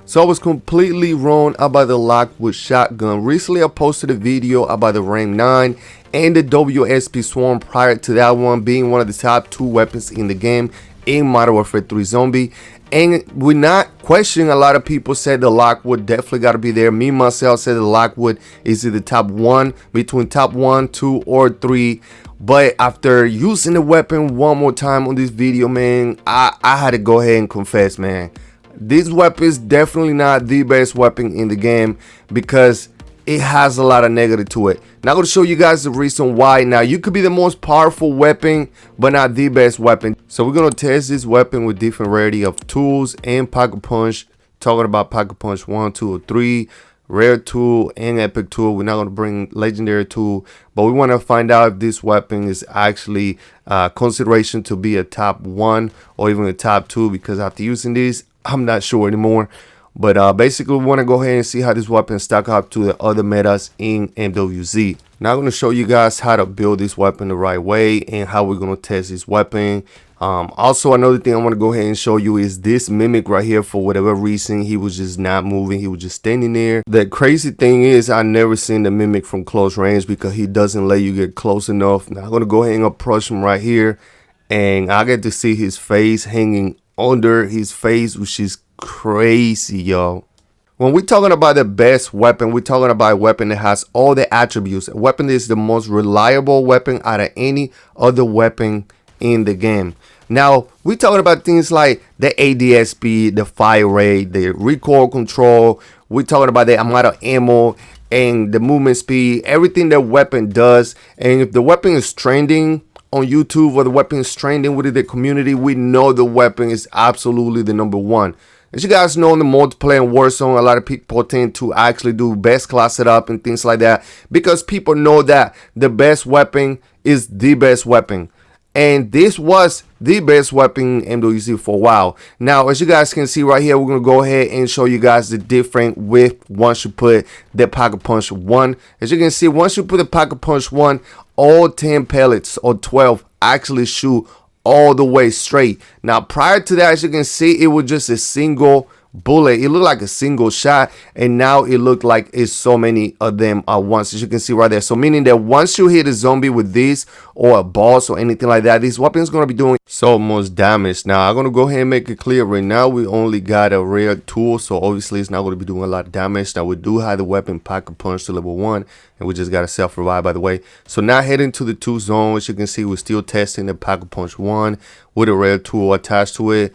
So I was completely wrong about the Lockwood shotgun. Recently I posted a video about the Ram 9 and the WSP Swarm prior to that one being one of the top 2 weapons in the game in Modern Warfare 3 Zombie. And we're not questioning, a lot of people said the Lockwood definitely got to be there. Me myself said the Lockwood is either top 1, between top 1, 2 or 3. But after using the weapon one more time on this video, man, I had to go ahead and confess, man. This weapon is definitely not the best weapon in the game because it has a lot of negative to it. Now I'm going to show you guys the reason why. Now you could be the most powerful weapon but not the best weapon. So we're going to test this weapon with different variety of tools and pocket punch. Talking about pocket punch 1, 2 or 3, rare tool and epic tool. We're not going to bring legendary tool, but we want to find out if this weapon is actually consideration to be a top 1 or even a top 2, because after using this I'm not sure anymore. But basically we want to go ahead and see how this weapon stack up to the other metas in MW3. Now I'm going to show you guys how to build this weapon the right way and how we're going to test this weapon. Also, another thing I want to go ahead and show you is this mimic right here. For whatever reason, he was just not moving. He was just standing there. The crazy thing is I never seen the mimic from close range because he doesn't let you get close enough. Now I'm going to go ahead and approach him right here, and I get to see his face hanging under his face, which is crazy, yo. When we're talking about the best weapon, we're talking about a weapon that has all the attributes. A weapon that is the most reliable weapon out of any other weapon in the game. Now we're talking about things like the ADS speed, the fire rate, the recoil control. We're talking about the amount of ammo and the movement speed, everything the weapon does. And if the weapon is trending on YouTube or the weapon is trending within the community, we know the weapon is absolutely the #1. As you guys know, in the multiplayer in Warzone, a lot of people tend to actually do best class setup and things like that because people know that the best weapon is the best weapon. And this was the best weapon in MW3 for a while. Now, as you guys can see right here, we're going to go ahead and show you guys the difference with once you put the pocket punch 1. As you can see, once you put the pocket punch 1, all 10 pellets or 12 actually shoot all the way straight. Now prior to that, as you can see, it was just a single bullet. It looked like a single shot, and now it looked like it's so many of them at once, as you can see right there. So meaning that once you hit a zombie with this or a boss or anything like that, this weapon is going to be doing so much damage. Now I'm going to go ahead and make it clear right now, we only got a rare tool, so obviously it's not going to be doing a lot of damage. Now we do have the weapon pocket punch to level 1, and we just got a self revive, by the way. So now heading to the 2 zone, as you can see, we're still testing the pocket punch 1 with a rare tool attached to it.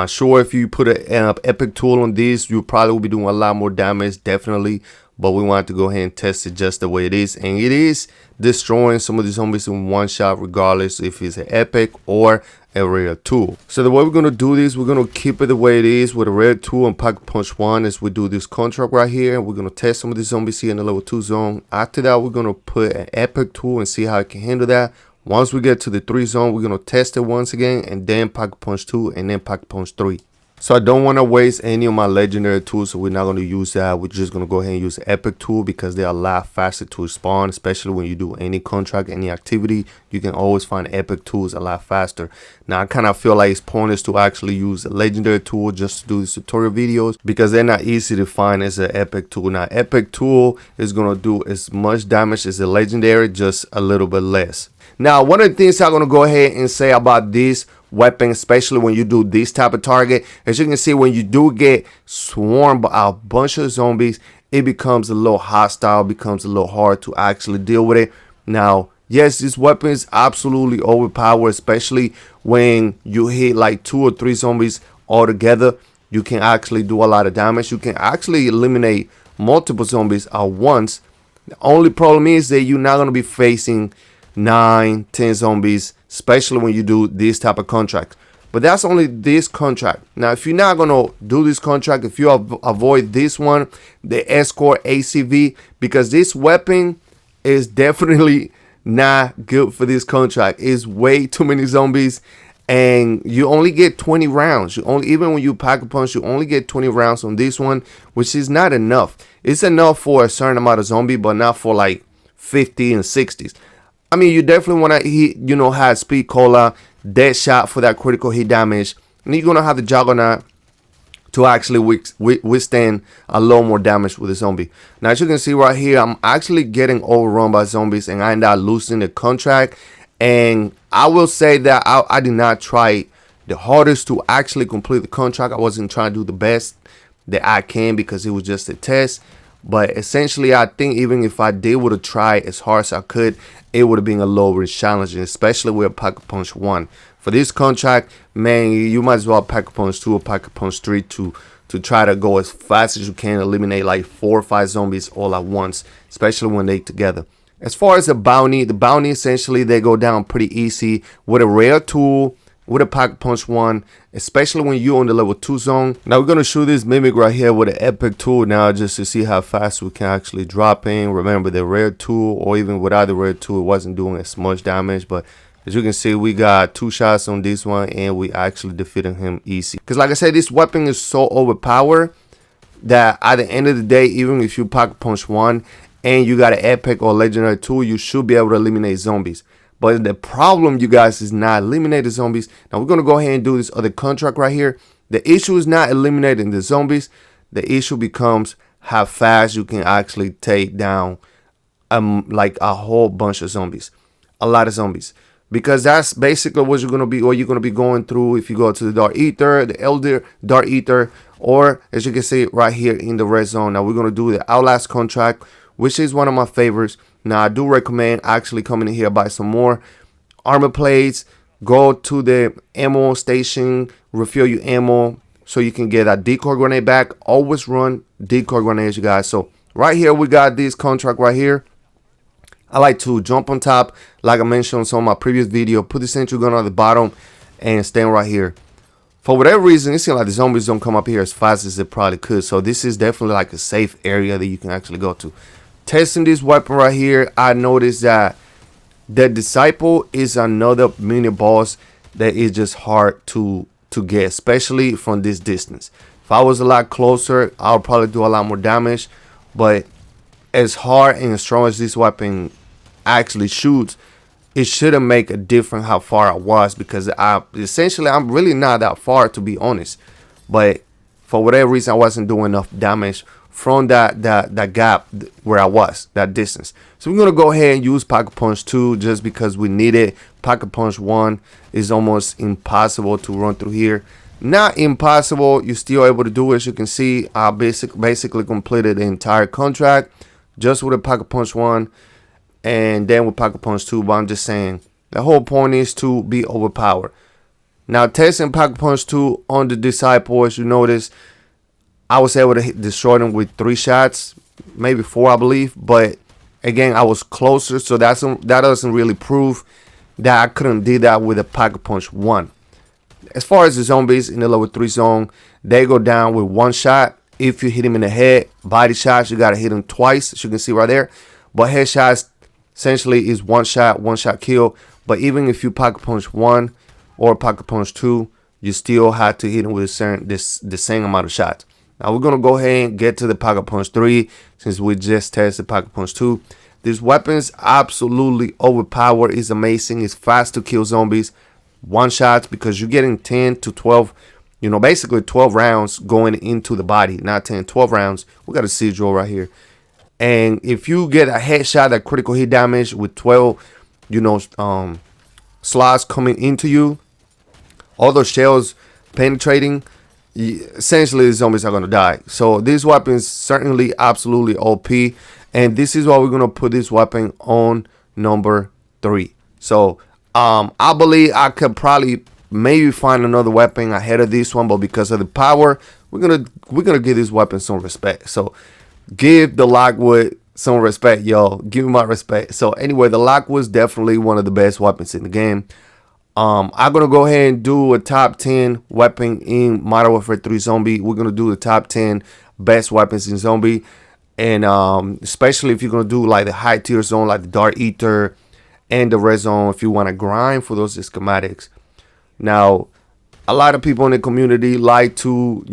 Sure, if you put an epic tool on this, you probably will be doing a lot more damage, definitely. But we wanted to go ahead and test it just the way it is, and it is destroying some of the zombies in one shot, regardless if it's an epic or a rare tool. So the way we're going to do this, we're going to keep it the way it is with a rare tool and pocket punch 1 as we do this contract right here. We're going to test some of the zombies here in the level 2 zone. After that, we're going to put an epic tool and see how it can handle that. Once we get to the 3 zone, we're going to test it once again, and then pocket punch 2 and then pocket punch 3. So I don't want to waste any of my legendary tools, so we're not going to use that. We're just going to go ahead and use the epic tool because they're a lot faster to spawn, especially when you do any contract, any activity. You can always find epic tools a lot faster. Now I kind of feel like it's pointless to actually use a legendary tool just to do these tutorial videos because they're not easy to find as an epic tool. Now epic tool is going to do as much damage as a legendary, just a little bit less. Now one of the things I'm going to go ahead and say about this weapon, especially when you do this type of target, as you can see, when you do get swarmed by a bunch of zombies, it becomes a little hostile, becomes a little hard to actually deal with it. Now yes, this weapon is absolutely overpowered, especially when you hit like 2 or 3 zombies all together. You can actually do a lot of damage. You can actually eliminate multiple zombies at once. The only problem is that you're not going to be facing 9, 10 zombies, especially when you do this type of contract. But that's only this contract. Now if you're not gonna do this contract, if you avoid this one, the escort ACV, because this weapon is definitely not good for this contract. It's way too many zombies, and you only get 20 rounds. Even when you pocket punch, you only get 20 rounds on this one, which is not enough. It's enough for a certain amount of zombie, but not for like 50 and 60s. I mean, you definitely want to hit, have speed cola, dead shot for that critical hit damage. And you're going to have the juggernaut to actually withstand a lot more damage with the zombie. Now, as you can see right here, I'm actually getting overrun by zombies, and I end up losing the contract. And I will say that I did not try the hardest to actually complete the contract. I wasn't trying to do the best that I can because it was just a test. But essentially, I think even if I did would have tried as hard as I could, it would have been a little bit challenging, especially with Pack Punch 1. For this contract, man, you might as well Pack Punch 2 or Pack Punch 3 to try to go as fast as you can, eliminate like 4 or 5 zombies all at once, especially when they together. As far as the bounty essentially they go down pretty easy with a rare tool, with a Pack Punch 1, especially when you're on the level 2 zone. Now we're gonna shoot this mimic right here with an epic tool now, just to see how fast we can actually drop in. Remember, the rare tool, or even without the rare tool, it wasn't doing as much damage, but as you can see, we got 2 shots on this one, and we actually defeated him easy. Because like I said, this weapon is so overpowered that at the end of the day, even if you Pack Punch 1 and you got an epic or legendary tool, you should be able to eliminate zombies. But the problem, you guys, is not eliminate the zombies. Now we're gonna go ahead and do this other contract right here. The issue is not eliminating the zombies. The issue becomes how fast you can actually take down like a whole bunch of zombies, a lot of zombies. Because that's basically what you're gonna be going through if you go to the Dark Ether, the Elder Dark Ether, or as you can see right here in the red zone. Now we're gonna do the Outlast contract, which is one of my favorites. Now I do recommend actually coming in here, buy some more armor plates, go to the ammo station, refill your ammo so you can get a decoy grenade back. Always run decoy grenades, you guys. So right here we got this contract right here. I like to jump on top, like I mentioned on some of my previous video, put the sentry gun on the bottom and stand right here. For whatever reason, it seems like the zombies don't come up here as fast as they probably could. So this is definitely like a safe area that you can actually go to. Testing this weapon right here, I noticed that the Disciple is another mini boss that is just hard to get, especially from this distance. If I was a lot closer, I would probably do a lot more damage. But as hard and as strong as this weapon actually shoots, it shouldn't make a difference how far I was, because I'm really not that far, to be honest. But for whatever reason, I wasn't doing enough damage from that gap where I was, that distance. So we're gonna go ahead and use Pack Punch 2 just because we need it. Pack Punch 1 is almost impossible to run through here. Not impossible, you're still able to do it. As you can see, I basically completed the entire contract just with a Pack Punch 1 and then with Pack Punch 2. But I'm just saying, the whole point is to be overpowered. Now testing Pack Punch 2 on the Disciple, as you notice, I was able to destroy them with 3 shots, maybe 4, I believe. But again, I was closer, so that doesn't really prove that I couldn't do that with a Pack Punch 1. As far as the zombies in the level 3 zone, they go down with 1 shot. If you hit him in the head, body shots, you gotta hit him twice, as you can see right there. But headshots essentially is 1 shot kill. But even if you Pack Punch 1 or Pack Punch 2, you still have to hit him with the same amount of shots. Now we're gonna go ahead and get to the Pack Punch 3 since we just tested Pack Punch 2. This weapon's absolutely overpowered. It's amazing. It's fast to kill zombies. 1 shot, because you're getting 10 to 12, basically 12 rounds going into the body. Not 10, 12 rounds. We got a sigil right here. And if you get a headshot, that critical hit damage with 12, slots coming into you, all those shells penetrating, essentially the zombies are going to die. So this weapon is certainly absolutely OP. And this is why we're going to put this weapon on number 3. So I believe I could probably maybe find another weapon ahead of this one, but because of the power, we're gonna give this weapon some respect. So give the Lockwood some respect, y'all. Give me my respect. So anyway, the Lockwood is definitely one of the best weapons in the game. I'm gonna go ahead and do a top 10 weapon in Modern Warfare 3 Zombie. We're gonna do the top 10 best weapons in Zombie, and especially if you're gonna do like the high tier zone, like the Dark Ether and the red zone, if you want to grind for those schematics. Now, a lot of people in the community like to,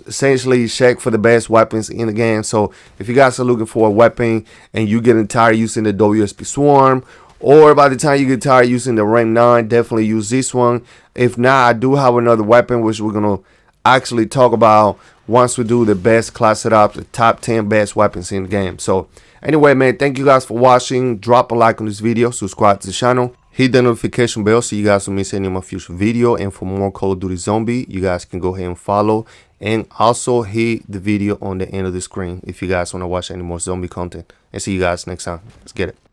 essentially check for the best weapons in the game. So if you guys are looking for a weapon and you getting tired using the WSP Swarm, or by the time you get tired using the rank 9, definitely use this one. If not, I do have another weapon which we're gonna actually talk about once we do the best class setup, the top 10 best weapons in the game. So anyway, man, thank you guys for watching. Drop a like on this video, subscribe to the channel, hit the notification bell so you guys don't miss any of my future video. And for more Call of Duty Zombie, you guys can go ahead and follow, and also hit the video on the end of the screen if you guys want to watch any more zombie content. And see you guys next time. Let's get it.